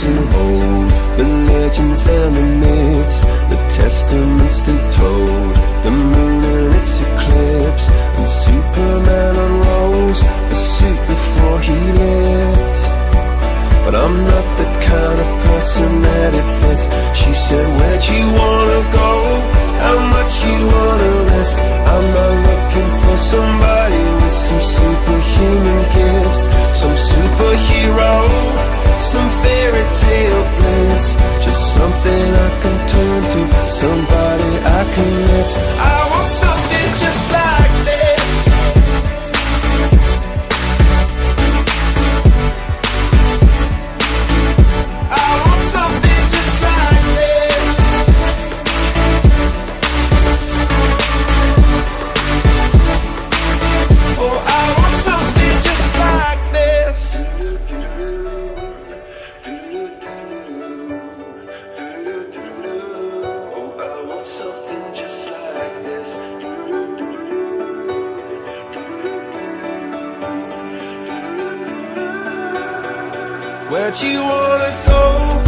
to hold, the legends and the myths, the testaments they told, the moon and its eclipse, and Superman unrolls a suit before he lived. But I'm not the kind of person that it fits. She said, where'd you wanna go? How much you wanna risk? I'm not looking for somebody with some superhuman gifts, some superhero, some fairy tale bliss. Just something I can turn to, somebody I can miss. I want something just like this. I want something just like this. Oh, I want something just like this. Oh, I want something just like this. Where'd you wanna go?